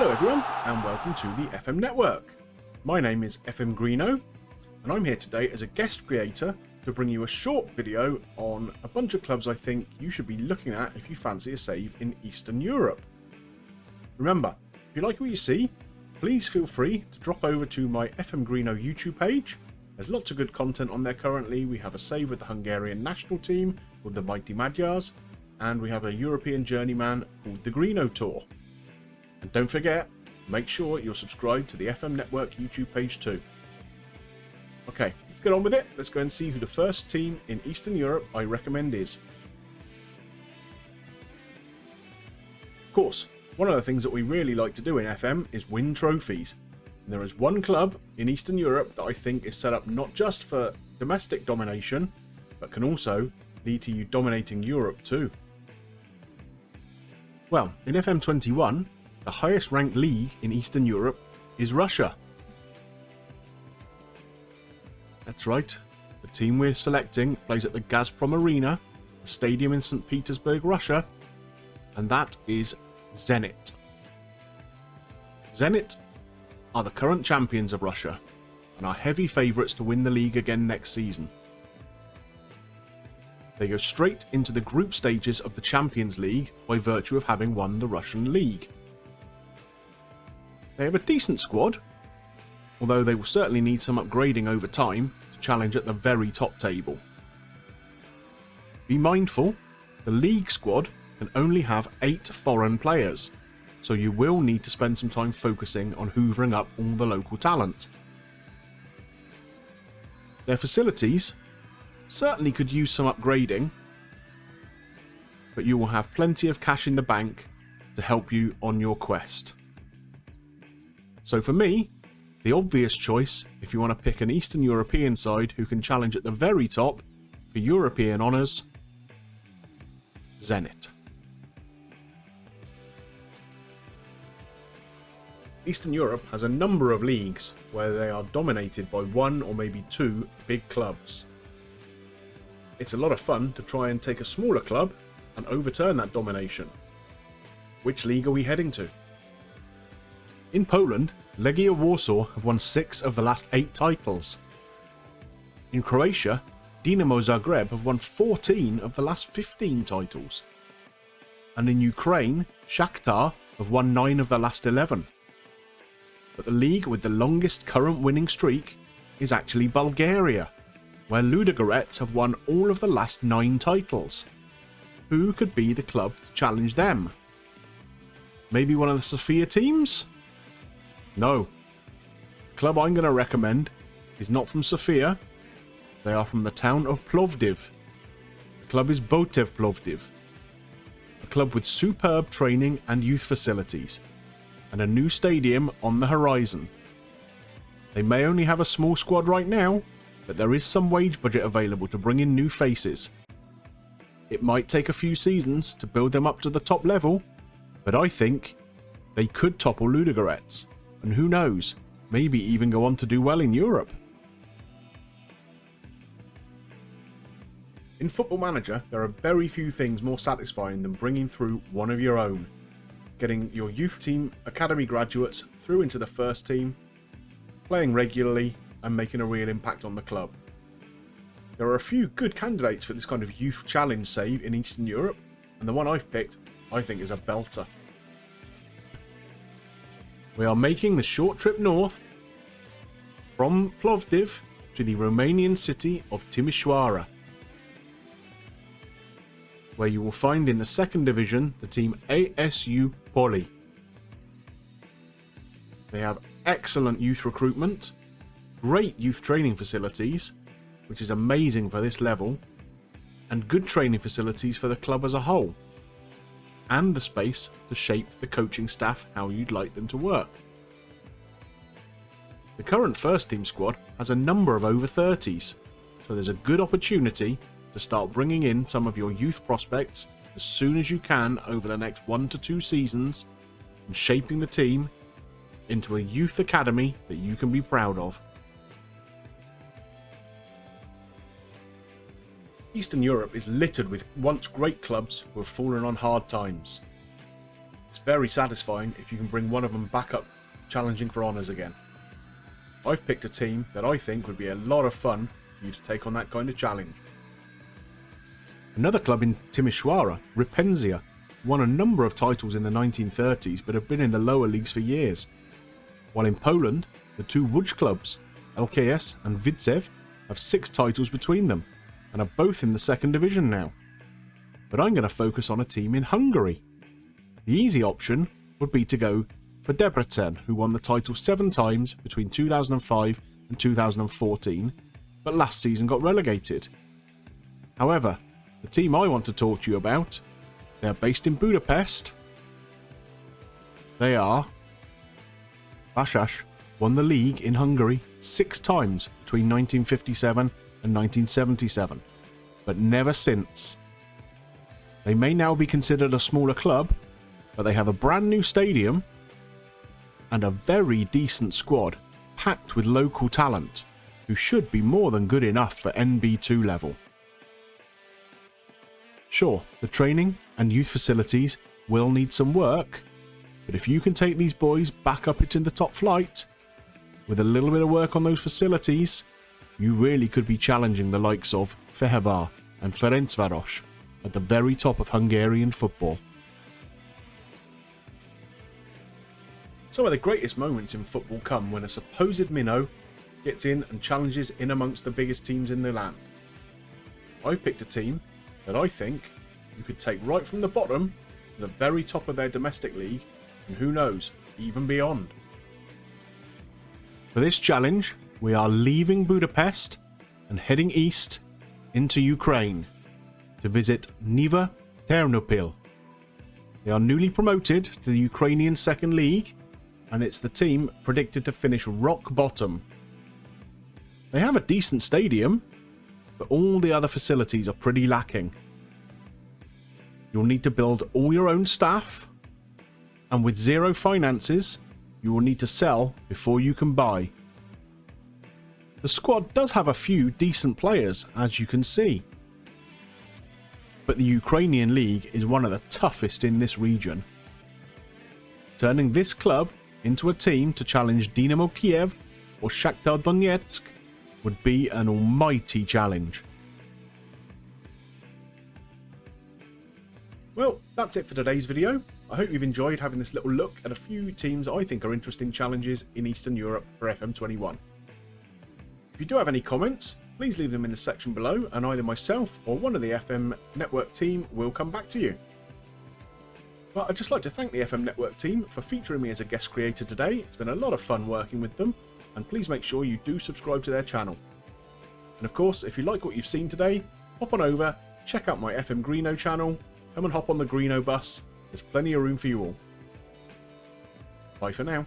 Hello everyone and welcome to the FM network. My name is FM Greeno and I'm here today as a guest creator to bring you a short video on a bunch of clubs I think you should be looking at if you fancy a save in Eastern Europe. Remember, if you like what you see, please feel free to drop over to my FM Greeno YouTube page. There's lots of good content on there currently. We have a save with the Hungarian national team called the Mighty Magyars, and we have a European journeyman called the Greeno Tour. And don't forget, make sure you're subscribed to the FM Network YouTube page too. Okay, let's get on with it. Let's go and see who the first team in Eastern Europe I recommend is. Of course, one of the things that we really like to do in FM is win trophies. And there is one club in Eastern Europe that I think is set up not just for domestic domination, but can also lead to you dominating Europe too. Well, in FM 21, the highest ranked league in Eastern Europe is Russia. That's right, the team we're selecting plays at the Gazprom Arena, a stadium in St. Petersburg, Russia, and that is Zenit. Zenit are the current champions of Russia and are heavy favourites to win the league again next season. They go straight into the group stages of the Champions League by virtue of having won the Russian league. They have a decent squad, although they will certainly need some upgrading over time to challenge at the very top table. Be mindful, the league squad can only have 8 foreign players, so you will need to spend some time focusing on hoovering up all the local talent. Their facilities certainly could use some upgrading, but you will have plenty of cash in the bank to help you on your quest. So for me, the obvious choice, if you want to pick an Eastern European side who can challenge at the very top for European honours, Zenit. Eastern Europe has a number of leagues where they are dominated by one or maybe two big clubs. It's a lot of fun to try and take a smaller club and overturn that domination. Which league are we heading to? In Poland, Legia Warsaw have won 6 of the last 8 titles. In Croatia, Dinamo Zagreb have won 14 of the last 15 titles. And in Ukraine, Shakhtar have won 9 of the last 11. But the league with the longest current winning streak is actually Bulgaria, where Ludogorets have won all of the last 9 titles. Who could be the club to challenge them? Maybe one of the Sofia teams? No. The club I'm going to recommend is not from Sofia. They are from the town of Plovdiv. The club is Botev Plovdiv. A club with superb training and youth facilities, and a new stadium on the horizon. They may only have a small squad right now, but there is some wage budget available to bring in new faces. It might take a few seasons to build them up to the top level, but I think they could topple Ludogorets, and who knows, maybe even go on to do well in Europe. In Football Manager, there are very few things more satisfying than bringing through one of your own, getting your youth team academy graduates through into the first team, playing regularly and making a real impact on the club. There are a few good candidates for this kind of youth challenge save in Eastern Europe, and the one I've picked I think is a belter. We are making the short trip north from Plovdiv to the Romanian city of Timișoara, where you will find in the second division the team ASU Poli. They have excellent youth recruitment, great youth training facilities, which is amazing for this level, and good training facilities for the club as a whole, and the space to shape the coaching staff how you'd like them to work. The current first team squad has a number of over 30s, so there's a good opportunity to start bringing in some of your youth prospects as soon as you can over the next 1 to 2 seasons and shaping the team into a youth academy that you can be proud of. Eastern Europe is littered with once great clubs who have fallen on hard times. It's very satisfying if you can bring one of them back up challenging for honours again. I've picked a team that I think would be a lot of fun for you to take on that kind of challenge. Another club in Timișoara, Ripenzia, won a number of titles in the 1930s but have been in the lower leagues for years. While in Poland, the two Łódź clubs, LKS and Widzew, have 6 titles between them and are both in the second division now. But I'm going to focus on a team in Hungary. The easy option would be to go for Debrecen, who won the title 7 times between 2005 and 2014, but last season got relegated. However, the team I want to talk to you about, they are based in Budapest. They are Ashash, won the league in Hungary 6 times between 1957 and 1977, but never since. They may now be considered a smaller club, but they have a brand new stadium and a very decent squad packed with local talent who should be more than good enough for NB2 level. Sure, the training and youth facilities will need some work, but if you can take these boys back up into the top flight with a little bit of work on those facilities, you really could be challenging the likes of Fehérvár and Ferencváros at the very top of Hungarian football. Some of the greatest moments in football come when a supposed minnow gets in and challenges in amongst the biggest teams in the land. I've picked a team that I think you could take right from the bottom to the very top of their domestic league, and who knows, even beyond. For this challenge, we are leaving Budapest and heading east into Ukraine to visit Neva Ternopil. They are newly promoted to the Ukrainian Second League, and it's the team predicted to finish rock bottom. They have a decent stadium, but all the other facilities are pretty lacking. You'll need to build all your own staff, and with zero finances, you will need to sell before you can buy. The squad does have a few decent players, as you can see, but the Ukrainian League is one of the toughest in this region. Turning this club into a team to challenge Dynamo Kiev or Shakhtar Donetsk would be an almighty challenge. Well, that's it for today's video. I hope you've enjoyed having this little look at a few teams I think are interesting challenges in Eastern Europe for FM21. If you do have any comments, please leave them in the section below and either myself or one of the FM Network team will come back to you. But I'd just like to thank the FM Network team for featuring me as a guest creator today. It's been a lot of fun working with them, and please make sure you do subscribe to their channel. And of course, if you like what you've seen today, hop on over, check out my FM Greeno channel, come and hop on the Greeno bus. There's plenty of room for you all. Bye for now.